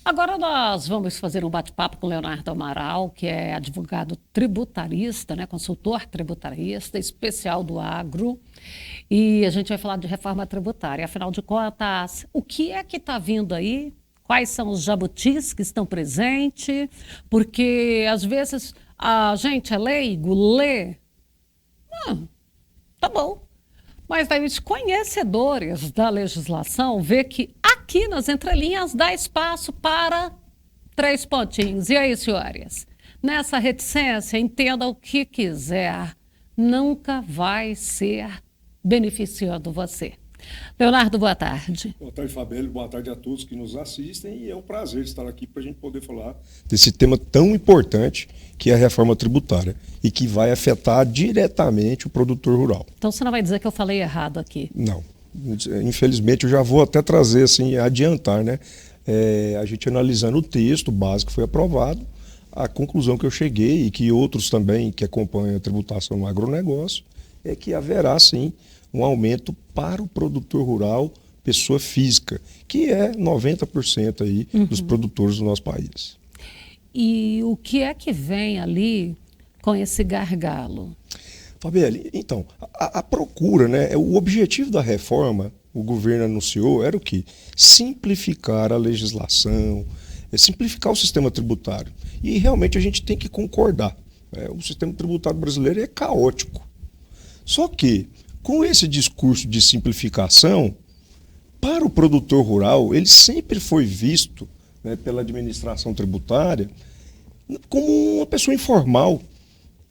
Agora nós vamos fazer um bate-papo com o Leonardo Amaral, que é advogado tributarista, né, consultor tributarista, especial do agro. E a gente vai falar de reforma tributária. Afinal de contas, o que é que está vindo aí? Quais são os jabutis que estão presentes? Porque às vezes a gente é leigo, lê. Tá bom. Mas daí os conhecedores da legislação vê que aqui nas entrelinhas dá espaço para 3 pontinhos. E aí, senhores? Nessa reticência, entenda o que quiser. Nunca vai ser beneficiando você. Leonardo, boa tarde. Boa tarde, Fabíola. Boa tarde a todos que nos assistem. E é um prazer estar aqui para a gente poder falar desse tema tão importante que é a reforma tributária e que vai afetar diretamente o produtor rural. Então você não vai dizer que eu falei errado aqui? Não. Infelizmente, eu já vou até trazer, assim, adiantar, né? A gente analisando o texto básico que foi aprovado, a conclusão que eu cheguei e que outros também que acompanham a tributação no agronegócio é que haverá, sim, um aumento para o produtor rural, pessoa física, que é 90% aí dos produtores do nosso país. E o que é que vem ali com esse gargalo? Fabíola, então, a procura, né, o objetivo da reforma, o governo anunciou, era o quê? Simplificar a legislação, simplificar o sistema tributário. E realmente a gente tem que concordar. O sistema tributário brasileiro é caótico. Só que, com esse discurso de simplificação, para o produtor rural, ele sempre foi visto, né, pela administração tributária como uma pessoa informal,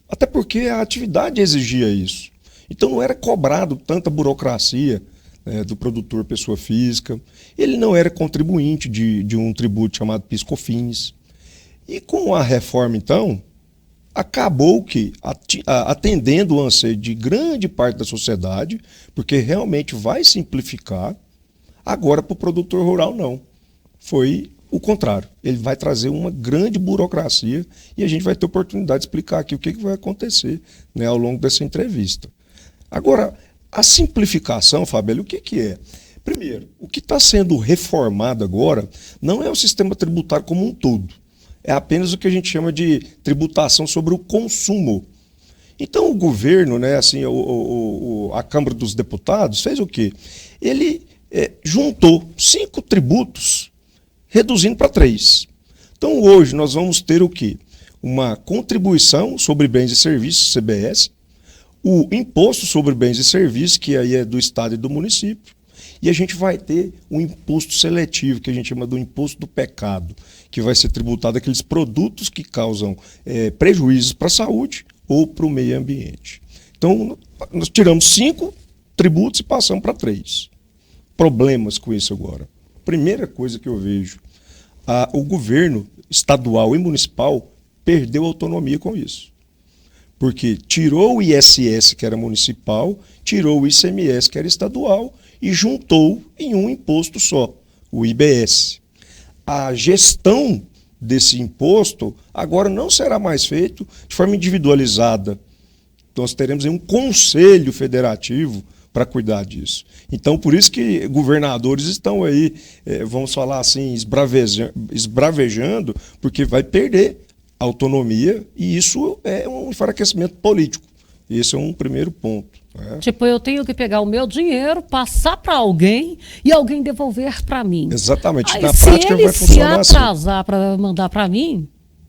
até porque a atividade exigia isso. Então não era cobrado tanta burocracia, né, do produtor pessoa física, ele não era contribuinte de um tributo chamado PIS/COFINS. E com a reforma, então, acabou que, atendendo o anseio de grande parte da sociedade, porque realmente vai simplificar, agora para o produtor rural não. Foi o contrário. Ele vai trazer uma grande burocracia e a gente vai ter oportunidade de explicar aqui o que vai acontecer, né, ao longo dessa entrevista. Agora, a simplificação, Fabíola, o que é? Primeiro, o que está sendo reformado agora não é o sistema tributário como um todo. É apenas o que a gente chama de tributação sobre o consumo. Então o governo, né, assim, a Câmara dos Deputados fez o quê? Ele juntou 5 tributos, reduzindo para 3. Então hoje nós vamos ter o quê? Uma contribuição sobre bens e serviços, CBS, o imposto sobre bens e serviços, que aí é do Estado e do município, e a gente vai ter um imposto seletivo, que a gente chama do imposto do pecado, que vai ser tributado aqueles produtos que causam prejuízos para a saúde ou para o meio ambiente. Então, nós tiramos 5 tributos e passamos para 3. Problemas com isso agora. Primeira coisa que eu vejo, o governo estadual e municipal perdeu autonomia com isso. Porque tirou o ISS, que era municipal, tirou o ICMS, que era estadual, e juntou em um imposto só, o IBS. A gestão desse imposto agora não será mais feito de forma individualizada. Nós teremos aí um conselho federativo para cuidar disso. Então, por isso que governadores estão aí, vamos falar assim, esbravejando, porque vai perder autonomia e isso é um enfraquecimento político. Esse é um primeiro ponto. Né? Tipo, eu tenho que pegar o meu dinheiro, passar para alguém e alguém devolver para mim. Exatamente. Aí, na se prática ele vai funcionar se atrasar para mandar para mim,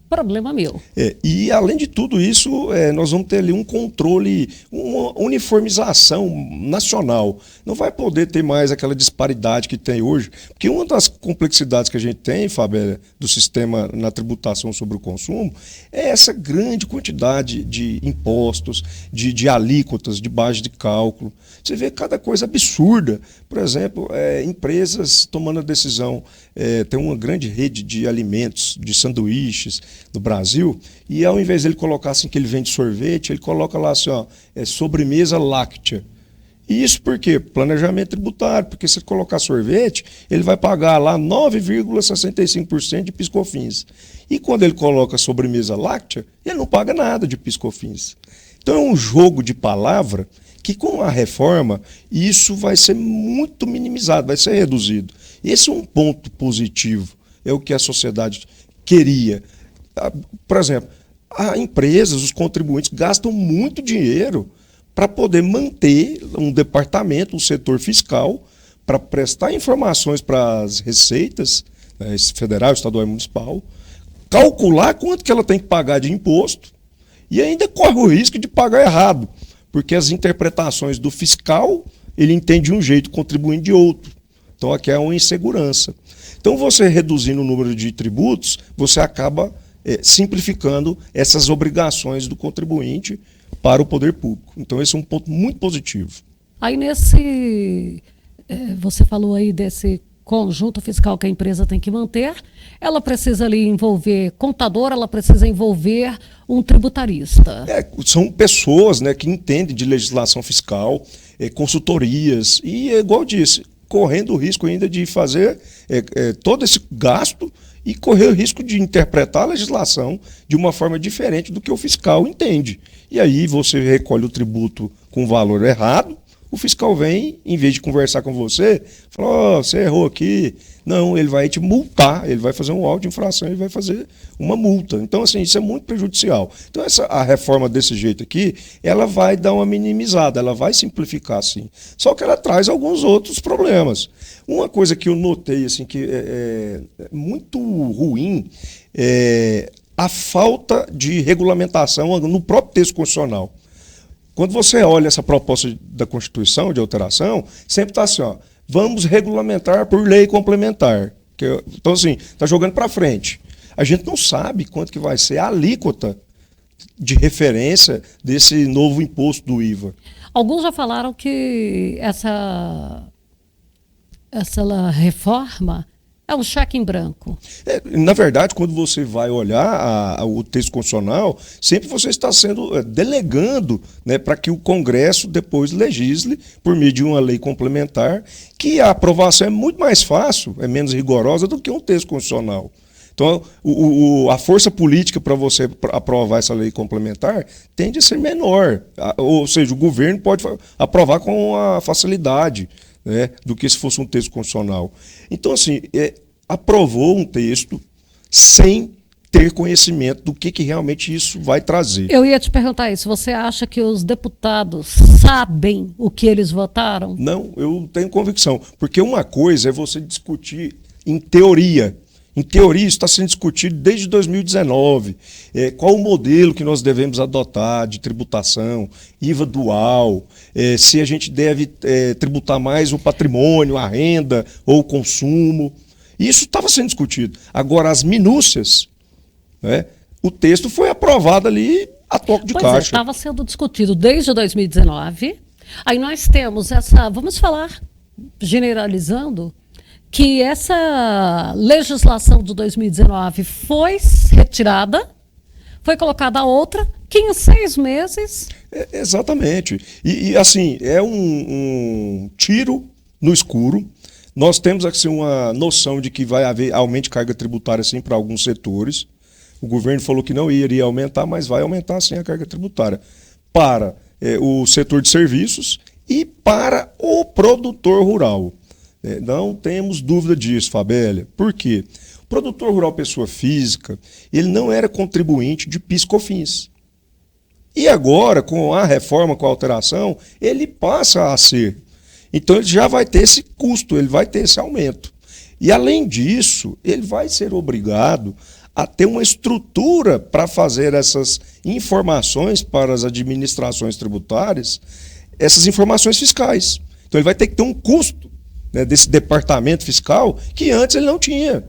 problema meu. E além de tudo isso, nós vamos ter ali um controle, uma uniformização nacional. Não vai poder ter mais aquela disparidade que tem hoje, porque uma das complexidades que a gente tem, Fábio, do sistema na tributação sobre o consumo, é essa grande quantidade de impostos, de alíquotas, de base de cálculo. Você vê cada coisa absurda. Por exemplo, empresas tomando a decisão, tem uma grande rede de alimentos, de sanduíches no Brasil, e ao invés de ele colocar assim que ele vende sorvete, ele coloca lá assim, ó, sobremesa láctea. E isso por quê? Planejamento tributário, porque se ele colocar sorvete, ele vai pagar lá 9,65% de PIS/COFINS. E quando ele coloca sobremesa láctea, ele não paga nada de PIS/COFINS. Então é um jogo de palavra que com a reforma isso vai ser muito minimizado, vai ser reduzido. Esse é um ponto positivo. é o que a sociedade queria. Por exemplo, as empresas, os contribuintes gastam muito dinheiro para poder manter um departamento, um setor fiscal, para prestar informações para as receitas, né, federal, estadual e municipal, calcular quanto que ela tem que pagar de imposto e ainda corre o risco de pagar errado, porque as interpretações do fiscal, ele entende de um jeito, o contribuinte de outro. Então aqui é uma insegurança. Então você reduzindo o número de tributos, você acaba simplificando essas obrigações do contribuinte para o poder público. Então esse é um ponto muito positivo. Aí você falou aí desse conjunto fiscal que a empresa tem que manter, ela precisa ali envolver contador, ela precisa envolver um tributarista. São pessoas, né, que entendem de legislação fiscal, consultorias, e igual eu disse, correndo o risco ainda de fazer todo esse gasto e correr o risco de interpretar a legislação de uma forma diferente do que o fiscal entende. E aí você recolhe o tributo com valor errado, o fiscal vem, em vez de conversar com você, fala, você errou aqui. Não, ele vai te multar, ele vai fazer um auto de infração, ele vai fazer uma multa. Então, assim, isso é muito prejudicial. Então, a reforma desse jeito aqui, ela vai dar uma minimizada, ela vai simplificar, sim. Só que ela traz alguns outros problemas. Uma coisa que eu notei, assim, que é muito ruim, é a falta de regulamentação no próprio texto constitucional. Quando você olha essa proposta da Constituição, de alteração, sempre está assim, vamos regulamentar por lei complementar. Então, assim, está jogando para frente. A gente não sabe quanto que vai ser a alíquota de referência desse novo imposto do IVA. Alguns já falaram que essa reforma é um cheque em branco. Na verdade, quando você vai olhar o texto constitucional, sempre você está delegando, né, para que o Congresso depois legisle por meio de uma lei complementar, que a aprovação é muito mais fácil, é menos rigorosa do que um texto constitucional. Então, a força política para você aprovar essa lei complementar tende a ser menor. Ou seja, o governo pode aprovar com a facilidade, né, do que se fosse um texto constitucional. Então, assim, aprovou um texto sem ter conhecimento do que realmente isso vai trazer. Eu ia te perguntar isso. Você acha que os deputados sabem o que eles votaram? Não, eu tenho convicção. Porque uma coisa é você discutir em teoria. Em teoria, isso está sendo discutido desde 2019. Qual o modelo que nós devemos adotar de tributação, IVA dual, se a gente deve tributar mais o patrimônio, a renda ou o consumo. Isso estava sendo discutido. Agora, as minúcias, né, o texto foi aprovado ali a toque de caixa. Estava sendo discutido desde 2019. Aí nós temos vamos falar, generalizando, que essa legislação de 2019 foi retirada, foi colocada outra, que em 6 meses... Exatamente. E assim, é um tiro no escuro. Nós temos assim, uma noção de que vai haver aumento de carga tributária sim, para alguns setores. O governo falou que não iria aumentar, mas vai aumentar sim a carga tributária para o setor de serviços e para o produtor rural. Não temos dúvida disso, Fabélia. Por quê? O produtor rural, pessoa física, ele não era contribuinte de PIS/COFINS. E agora, com a reforma, com a alteração, ele passa a ser. Então ele já vai ter esse custo, ele vai ter esse aumento. E além disso, ele vai ser obrigado a ter uma estrutura para fazer essas informações para as administrações tributárias, essas informações fiscais. Então ele vai ter que ter um custo, né, desse departamento fiscal que antes ele não tinha.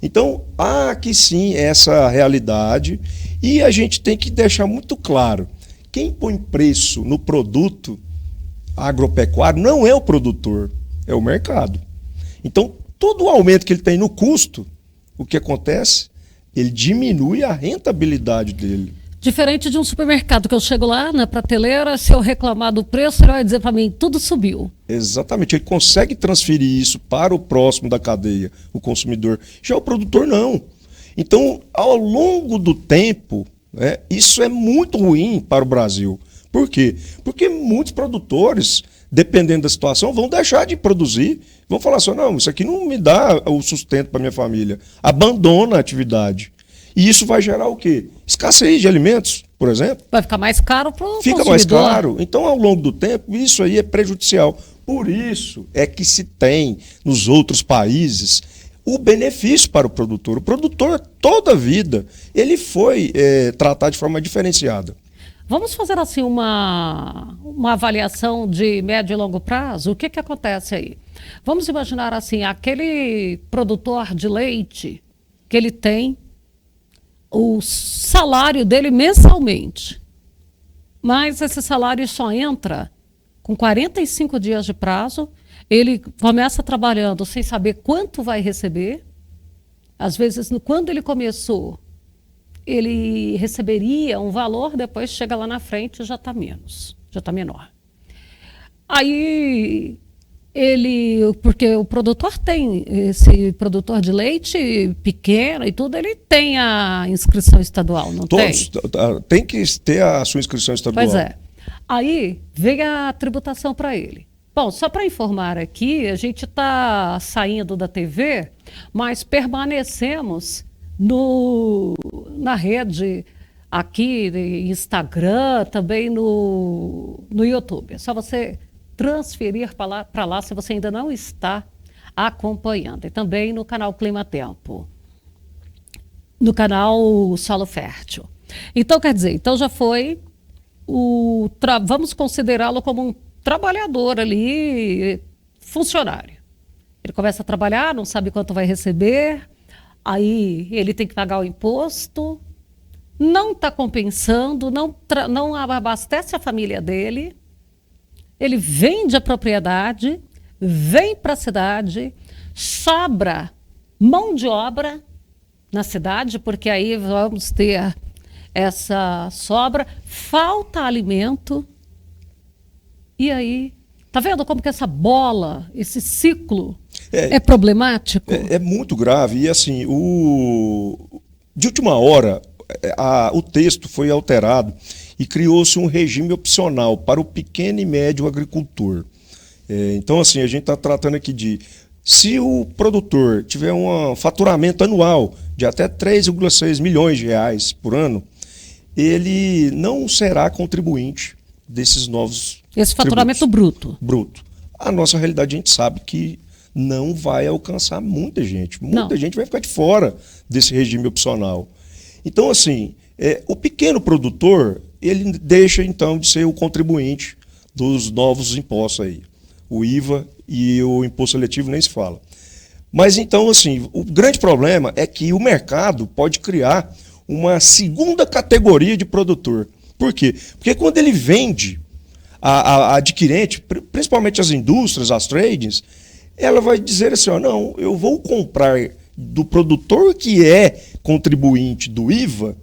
Então, há que sim essa realidade e a gente tem que deixar muito claro, quem põe preço no produto agropecuário não é o produtor, é o mercado. Então, todo o aumento que ele tem no custo, o que acontece? Ele diminui a rentabilidade dele. Diferente de um supermercado, que eu chego lá na prateleira, se eu reclamar do preço, ele vai dizer para mim, tudo subiu. Exatamente, ele consegue transferir isso para o próximo da cadeia, o consumidor. Já o produtor não. Então, ao longo do tempo, isso é muito ruim para o Brasil. Por quê? Porque muitos produtores dependendo da situação, vão deixar de produzir, vão falar assim, não, isso aqui não me dá o sustento para minha família. Abandona a atividade. E isso vai gerar o quê? Escassez de alimentos, por exemplo. Vai ficar mais caro para o consumidor. Fica mais caro. Então, ao longo do tempo, isso aí é prejudicial. Por isso é que se tem nos outros países o benefício para o produtor. O produtor, toda a vida, ele foi tratado de forma diferenciada. Vamos fazer assim uma avaliação de médio e longo prazo? O que acontece aí? Vamos imaginar assim, aquele produtor de leite que ele tem o salário dele mensalmente, mas esse salário só entra com 45 dias de prazo, ele começa trabalhando sem saber quanto vai receber, às vezes quando ele começou, ele receberia um valor, depois chega lá na frente e já está menos, já está menor. Aí porque o produtor tem, esse produtor de leite pequeno e tudo, ele tem a inscrição estadual, não tem? Tem que ter a sua inscrição estadual. Pois é. Aí vem a tributação para ele. Bom, só para informar aqui, a gente está saindo da TV, mas permanecemos na rede aqui, Instagram, também no YouTube. É só você transferir para lá se você ainda não está acompanhando. E também no canal Clima Tempo, no canal Solo Fértil. Então, quer dizer, então já foi vamos considerá-lo como um trabalhador ali, funcionário. Ele começa a trabalhar, não sabe quanto vai receber, aí ele tem que pagar o imposto, não está compensando, não abastece a família dele. Ele vende a propriedade, vem para a cidade, sobra mão de obra na cidade, porque aí vamos ter essa sobra, falta alimento. E aí, tá vendo como que essa bola, esse ciclo é problemático? É muito grave. E assim, de última hora, o texto foi alterado e criou-se um regime opcional para o pequeno e médio agricultor. Então, assim, a gente está tratando aqui se o produtor tiver um faturamento anual de até 3,6 milhões de reais por ano, ele não será contribuinte desses novos Esse faturamento bruto. Bruto. A nossa realidade, a gente sabe que não vai alcançar muita gente. Muita gente vai ficar de fora desse regime opcional. Então, assim, o pequeno produtor, ele deixa, então, de ser o contribuinte dos novos impostos aí. O IVA e o imposto seletivo nem se fala. Mas, então, assim, o grande problema é que o mercado pode criar uma segunda categoria de produtor. Por quê? Porque quando ele vende a adquirente, principalmente as indústrias, as tradings, ela vai dizer assim, não, eu vou comprar do produtor que é contribuinte do IVA,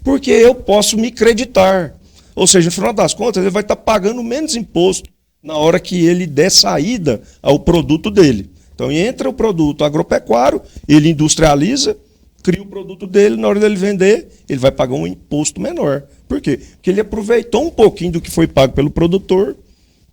porque eu posso me creditar. Ou seja, no final das contas, ele vai estar pagando menos imposto na hora que ele der saída ao produto dele. Então entra o produto agropecuário, ele industrializa, cria o produto dele, na hora dele vender, ele vai pagar um imposto menor. Por quê? Porque ele aproveitou um pouquinho do que foi pago pelo produtor.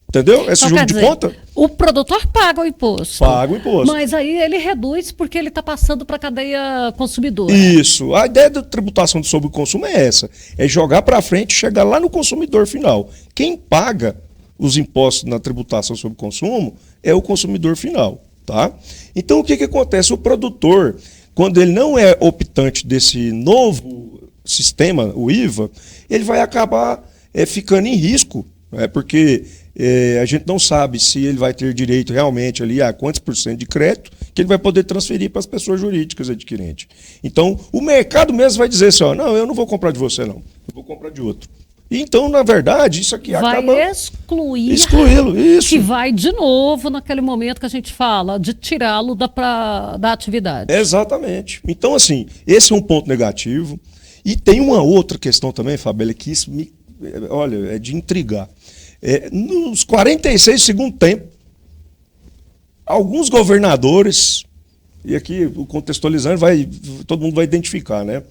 Entendeu? Esse jogo de conta. O produtor paga o imposto. Paga o imposto. Mas aí ele reduz porque ele está passando para a cadeia consumidora. Isso. A ideia da tributação sobre o consumo é essa. É jogar para frente e chegar lá no consumidor final. Quem paga os impostos na tributação sobre o consumo é o consumidor final. Tá? Então o que acontece? O produtor, quando ele não é optante desse novo sistema, o IVA, ele vai acabar ficando em risco, porque a gente não sabe se ele vai ter direito realmente ali a quantos por cento de crédito que ele vai poder transferir para as pessoas jurídicas adquirentes. Então, o mercado mesmo vai dizer assim, não, eu não vou comprar de você não, eu vou comprar de outro. Então, na verdade, isso aqui acaba... Vai excluí-lo, isso. Que vai, de novo, naquele momento que a gente fala, de tirá-lo da atividade. Exatamente. Então, assim, esse é um ponto negativo. E tem uma outra questão também, Fabíola, que isso é de intrigar. Nos 46 do segundo tempo, alguns governadores, e aqui contextualizando, todo mundo vai identificar, né?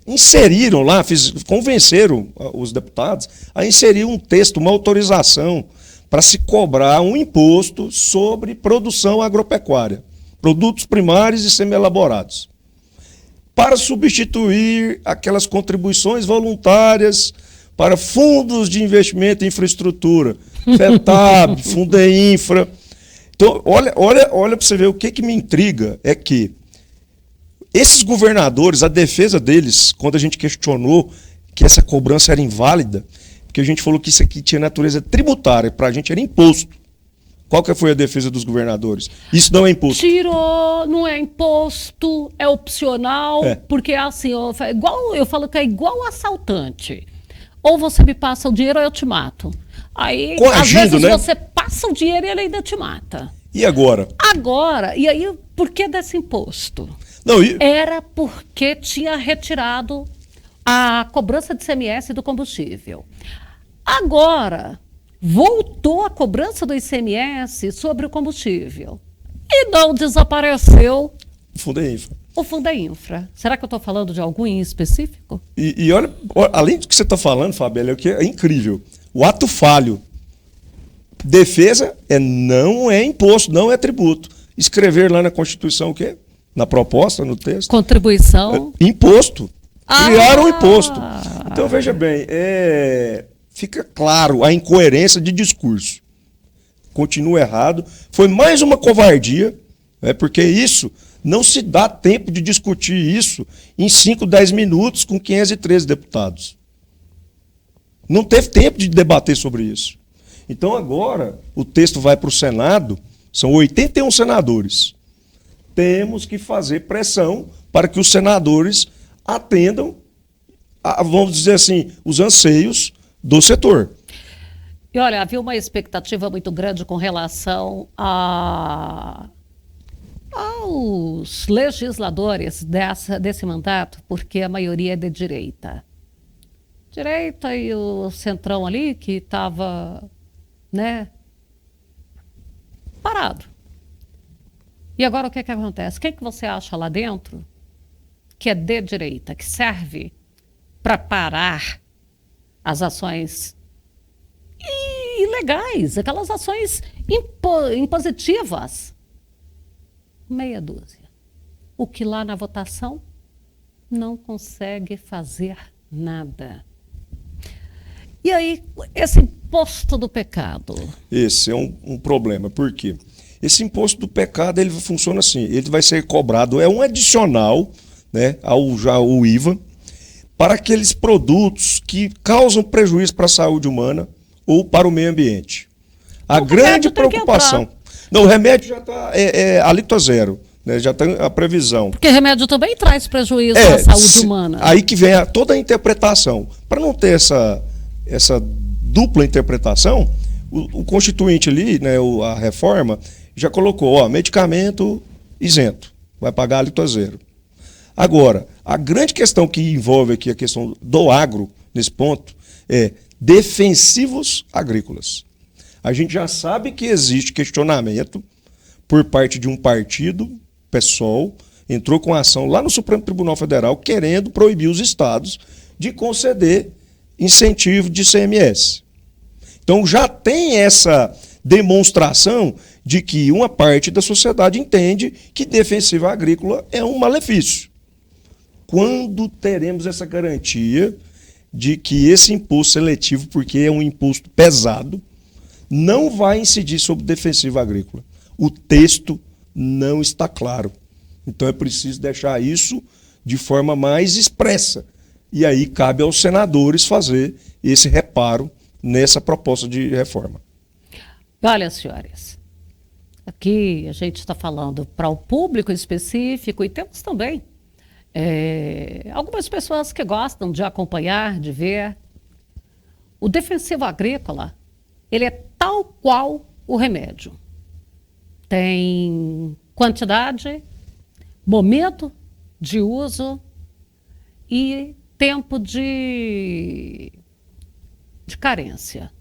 Inseriram lá, convenceram os deputados a inserir um texto, uma autorização para se cobrar um imposto sobre produção agropecuária, produtos primários e semi-elaborados, para substituir aquelas contribuições voluntárias para fundos de investimento em infraestrutura, FETAB, Fundeinfra. Então, olha para você ver o que me intriga é que esses governadores, a defesa deles, quando a gente questionou que essa cobrança era inválida, porque a gente falou que isso aqui tinha natureza tributária, para a gente era imposto. Qual que foi a defesa dos governadores? Isso não é imposto. Tirou, não é imposto, é opcional, porque assim, eu falo que é igual assaltante. Ou você me passa o dinheiro ou eu te mato. Aí, Coagindo, às vezes, né? você passa o dinheiro e ele ainda te mata. E agora? Agora, e aí, por que desse imposto? Não, Era porque tinha retirado a cobrança de ICMS do combustível. Agora, voltou a cobrança do ICMS sobre o combustível. E não desapareceu Fundeinfra. o Fundeinfra. Será que eu estou falando de algum em específico? E olha, além do que você está falando, Fabíola, o que é incrível. O ato falho. Defesa não é imposto, não é tributo. Escrever lá na Constituição o quê? Na proposta, no texto. Contribuição. Imposto. Criaram um imposto. Ah! Então, veja bem, fica claro a incoerência de discurso. Continua errado. Foi mais uma covardia, porque isso não se dá tempo de discutir isso em 5, 10 minutos com 513 deputados. Não teve tempo de debater sobre isso. Então, agora, o texto vai para o Senado, são 81 senadores. Temos que fazer pressão para que os senadores atendam, vamos dizer assim, os anseios do setor. E olha, havia uma expectativa muito grande com relação aos legisladores desse mandato, porque a maioria é de direita. Direita e o centrão ali que estava, né, parado. E agora o que acontece? Quem que você acha lá dentro que é de direita, que serve para parar as ações ilegais, aquelas ações impositivas? Meia dúzia. O que lá na votação não consegue fazer nada. E aí, esse imposto do pecado? Esse é um problema. Por quê? Esse imposto do pecado, ele funciona assim, ele vai ser cobrado, é um adicional, né, ao IVA, para aqueles produtos que causam prejuízo para a saúde humana ou para o meio ambiente. A grande preocupação... Não, o remédio já está alíquota zero, né, já tem a previsão. Porque remédio também traz prejuízo à saúde humana. Aí que vem toda a interpretação. Para não ter essa dupla interpretação, o Constituinte ali, né, a reforma, já colocou, medicamento isento, vai pagar alíquota zero. Agora, a grande questão que envolve aqui a questão do agro, nesse ponto, é defensivos agrícolas. A gente já sabe que existe questionamento por parte de um partido, PSOL, entrou com ação lá no Supremo Tribunal Federal querendo proibir os estados de conceder incentivo de ICMS. Então já tem essa demonstração de que uma parte da sociedade entende que defensiva agrícola é um malefício. Quando teremos essa garantia de que esse imposto seletivo, porque é um imposto pesado, não vai incidir sobre defensiva agrícola? O texto não está claro. Então é preciso deixar isso de forma mais expressa. E aí cabe aos senadores fazer esse reparo nessa proposta de reforma. Olha, senhores, aqui a gente está falando para o público específico e temos também algumas pessoas que gostam de acompanhar, de ver. O defensivo agrícola, ele é tal qual o remédio. Tem quantidade, momento de uso e tempo de carência.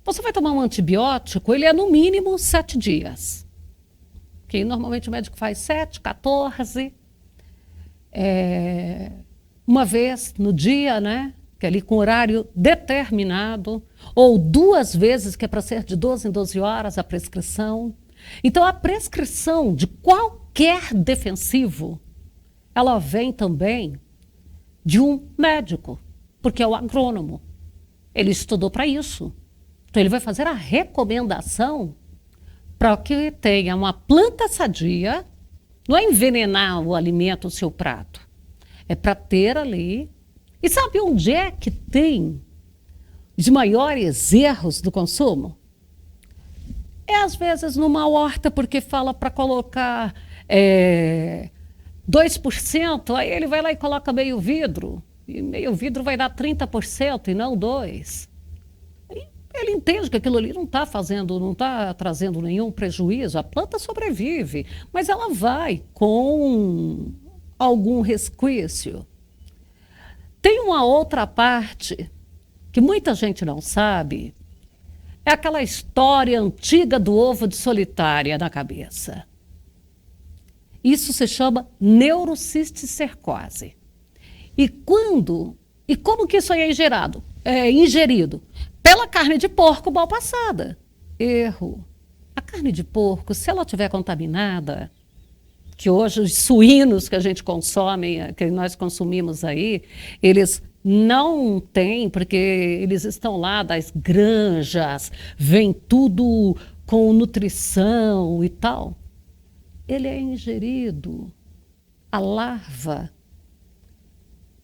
Você vai tomar um antibiótico, ele é no mínimo 7 dias. Que normalmente o médico faz 7, 14. Uma vez no dia, né? que é ali com horário determinado, ou 2 vezes, que é para ser de 12 em 12 horas a prescrição. Então, a prescrição de qualquer defensivo, ela vem também de um médico, porque é o agrônomo. Ele estudou para isso. Então, ele vai fazer a recomendação para que tenha uma planta sadia. Não é envenenar o alimento, o seu prato. É para ter ali. E sabe onde é que tem os maiores erros do consumo? É, às vezes, numa horta, porque fala para colocar 2%, aí ele vai lá e coloca meio vidro. E meio vidro vai dar 30% e não 2%. Ele entende que aquilo ali não está trazendo nenhum prejuízo. A planta sobrevive, mas ela vai com algum resquício. Tem uma outra parte que muita gente não sabe, é aquela história antiga do ovo de solitária na cabeça. Isso se chama neurocisticercose. E como que isso aí é ingerido? Pela carne de porco mal passada. Erro. A carne de porco, se ela estiver contaminada, que hoje os suínos que a gente consome, que nós consumimos aí, eles não têm, porque eles estão lá das granjas, vem tudo com nutrição e tal. Ele é ingerido, a larva,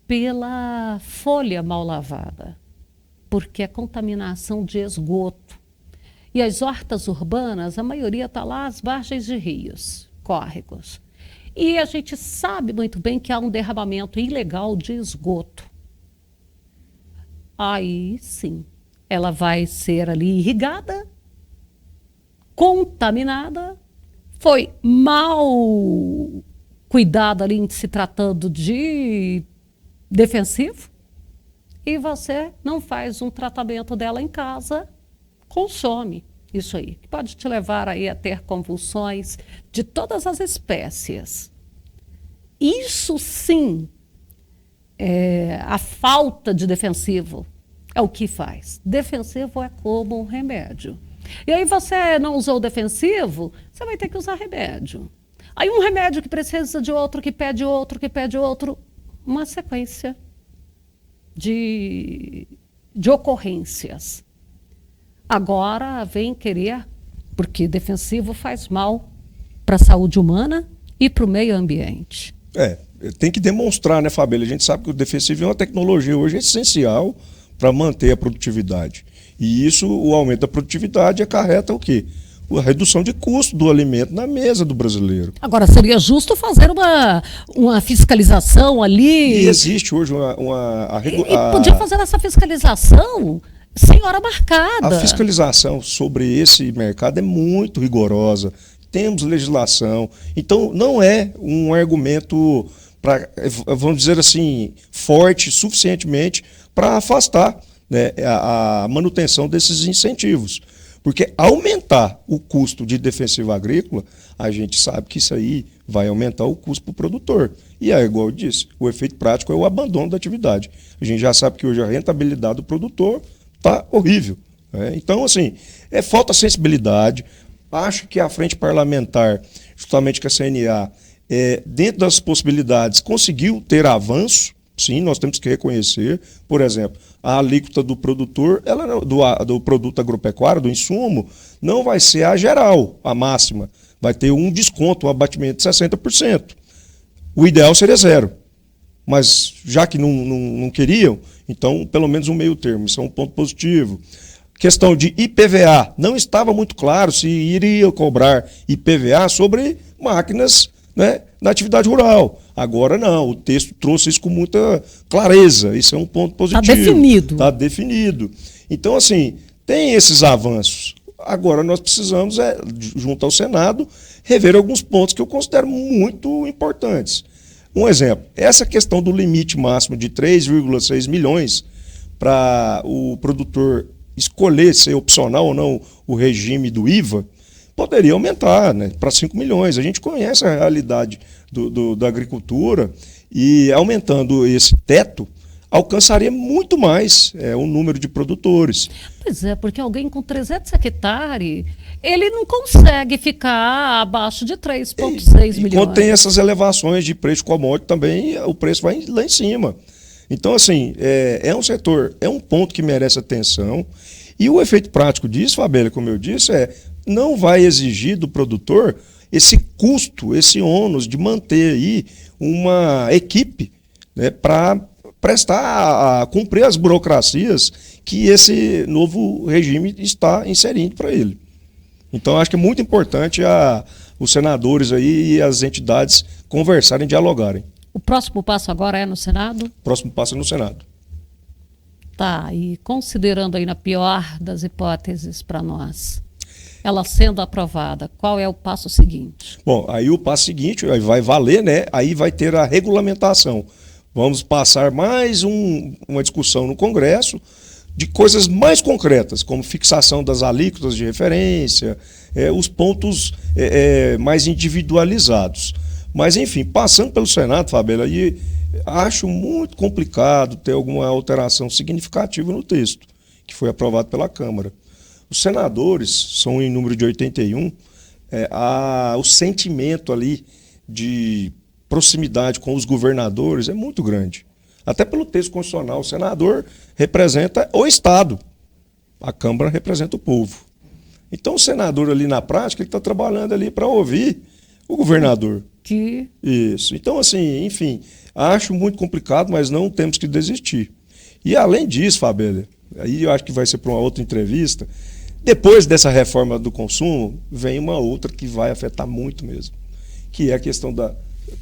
pela folha mal lavada, porque é contaminação de esgoto. E as hortas urbanas, a maioria está lá às margens de rios, córregos. E a gente sabe muito bem que há um derramamento ilegal de esgoto. Aí sim, ela vai ser ali irrigada, contaminada, foi mal cuidada ali se tratando de defensivo, e você não faz um tratamento dela em casa, consome isso aí, que pode te levar aí a ter convulsões de todas as espécies. Isso sim, a falta de defensivo é o que faz. Defensivo é como um remédio. E aí você não usou o defensivo, você vai ter que usar remédio. Aí um remédio que precisa de outro, que pede outro, que pede outro, uma sequência de ocorrências. Agora vem querer, porque defensivo faz mal para a saúde humana e para o meio ambiente. Tem que demonstrar, né, Fabíola? A gente sabe que o defensivo é uma tecnologia hoje essencial para manter a produtividade. E isso, o aumento da produtividade, acarreta o quê? A redução de custo do alimento na mesa do brasileiro. Agora, seria justo fazer uma fiscalização ali? E existe hoje podia fazer essa fiscalização sem hora marcada. A fiscalização sobre esse mercado é muito rigorosa. Temos legislação. Então, não é um argumento, vamos dizer assim, forte suficientemente para afastar, né, a manutenção desses incentivos. Porque aumentar o custo de defensivo agrícola, a gente sabe que isso aí vai aumentar o custo para o produtor. E é igual eu disse, o efeito prático é o abandono da atividade. A gente já sabe que hoje a rentabilidade do produtor está horrível, né? Então, assim, falta sensibilidade. Acho que a frente parlamentar, justamente com a CNA, dentro das possibilidades, conseguiu ter avanço. Sim, nós temos que reconhecer, por exemplo, a alíquota do produtor, do produto agropecuário, do insumo, não vai ser a geral, a máxima. Vai ter um desconto, um abatimento de 60%. O ideal seria 0%. Mas já que não queriam, então pelo menos um meio termo. Isso é um ponto positivo. Questão de IPVA. Não estava muito claro se iria cobrar IPVA sobre máquinas, né, na atividade rural. Agora não, o texto trouxe isso com muita clareza. Isso é um ponto positivo. Está definido. Está definido. Então, assim, tem esses avanços. Agora nós precisamos, junto ao Senado, rever alguns pontos que eu considero muito importantes. Um exemplo, essa questão do limite máximo de 3,6 milhões para o produtor escolher ser opcional ou não o regime do IVA, poderia aumentar, né, para 5 milhões. A gente conhece a realidade da agricultura e aumentando esse teto, alcançaria muito mais o número de produtores. Pois é, porque alguém com 300 hectares, ele não consegue ficar abaixo de 3,6 milhões. Quando tem essas elevações de preço commodity também, o preço vai lá em cima. Então, assim, é um setor, é um ponto que merece atenção. E o efeito prático disso, Fabélia, como eu disse, não vai exigir do produtor esse custo, esse ônus de manter aí uma equipe, né, para cumprir as burocracias que esse novo regime está inserindo para ele. Então, acho que é muito importante os senadores aí e as entidades conversarem, dialogarem. O próximo passo agora é no Senado? O próximo passo é no Senado. Tá, e considerando aí na pior das hipóteses para nós, ela sendo aprovada, qual é o passo seguinte? Bom, aí o passo seguinte, aí vai valer, né? Aí vai ter a regulamentação. Vamos passar mais uma discussão no Congresso de coisas mais concretas, como fixação das alíquotas de referência, os pontos mais individualizados. Mas, enfim, passando pelo Senado, Fabélia, aí acho muito complicado ter alguma alteração significativa no texto, que foi aprovado pela Câmara. Os senadores são em número de 81, o sentimento ali de proximidade com os governadores é muito grande. Até pelo texto constitucional, o senador representa o Estado, a Câmara representa o povo. Então o senador ali na prática, ele está trabalhando ali para ouvir o governador. Isso. Então, assim, enfim, acho muito complicado, mas não temos que desistir. E além disso, Fabélia, aí eu acho que vai ser para uma outra entrevista, depois dessa reforma do consumo, vem uma outra que vai afetar muito mesmo, que é a questão da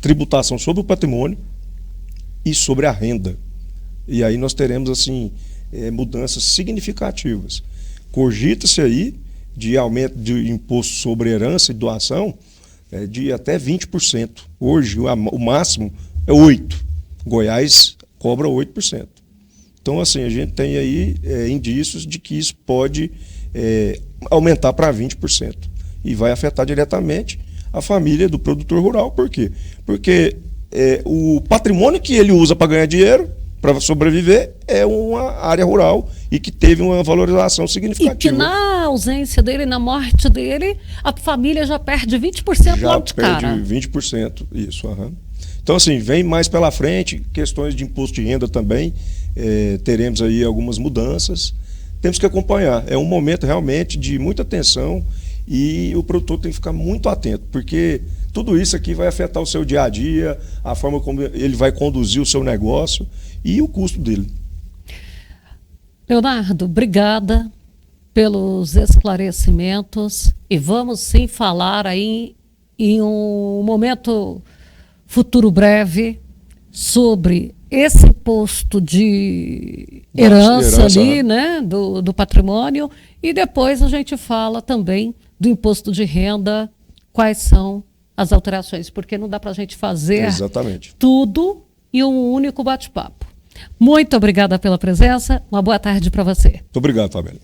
tributação sobre o patrimônio e sobre a renda. E aí nós teremos, assim, mudanças significativas. Cogita-se aí de aumento de imposto sobre herança e doação de até 20%. Hoje, o máximo é 8%. Goiás cobra 8%. Então, assim, a gente tem aí indícios de que isso pode aumentar para 20%. E vai afetar diretamente a família do produtor rural. Por quê? Porque o patrimônio que ele usa para ganhar dinheiro, para sobreviver, é uma área rural e que teve uma valorização significativa. E que na ausência dele, na morte dele, a família já perde 20% logo de cara. Já perde 20%, isso. Uhum. Então, assim, vem mais pela frente, questões de imposto de renda também, teremos aí algumas mudanças. Temos que acompanhar. É um momento realmente de muita atenção e o produtor tem que ficar muito atento, porque tudo isso aqui vai afetar o seu dia a dia, a forma como ele vai conduzir o seu negócio e o custo dele. Leonardo, obrigada pelos esclarecimentos e vamos sim falar aí em um momento futuro breve sobre esse imposto de herança ali, né, do patrimônio, e depois a gente fala também do imposto de renda, quais são as alterações, porque não dá para a gente fazer tudo em um único bate-papo. Muito obrigada pela presença, uma boa tarde para você. Muito obrigado, Fabélia.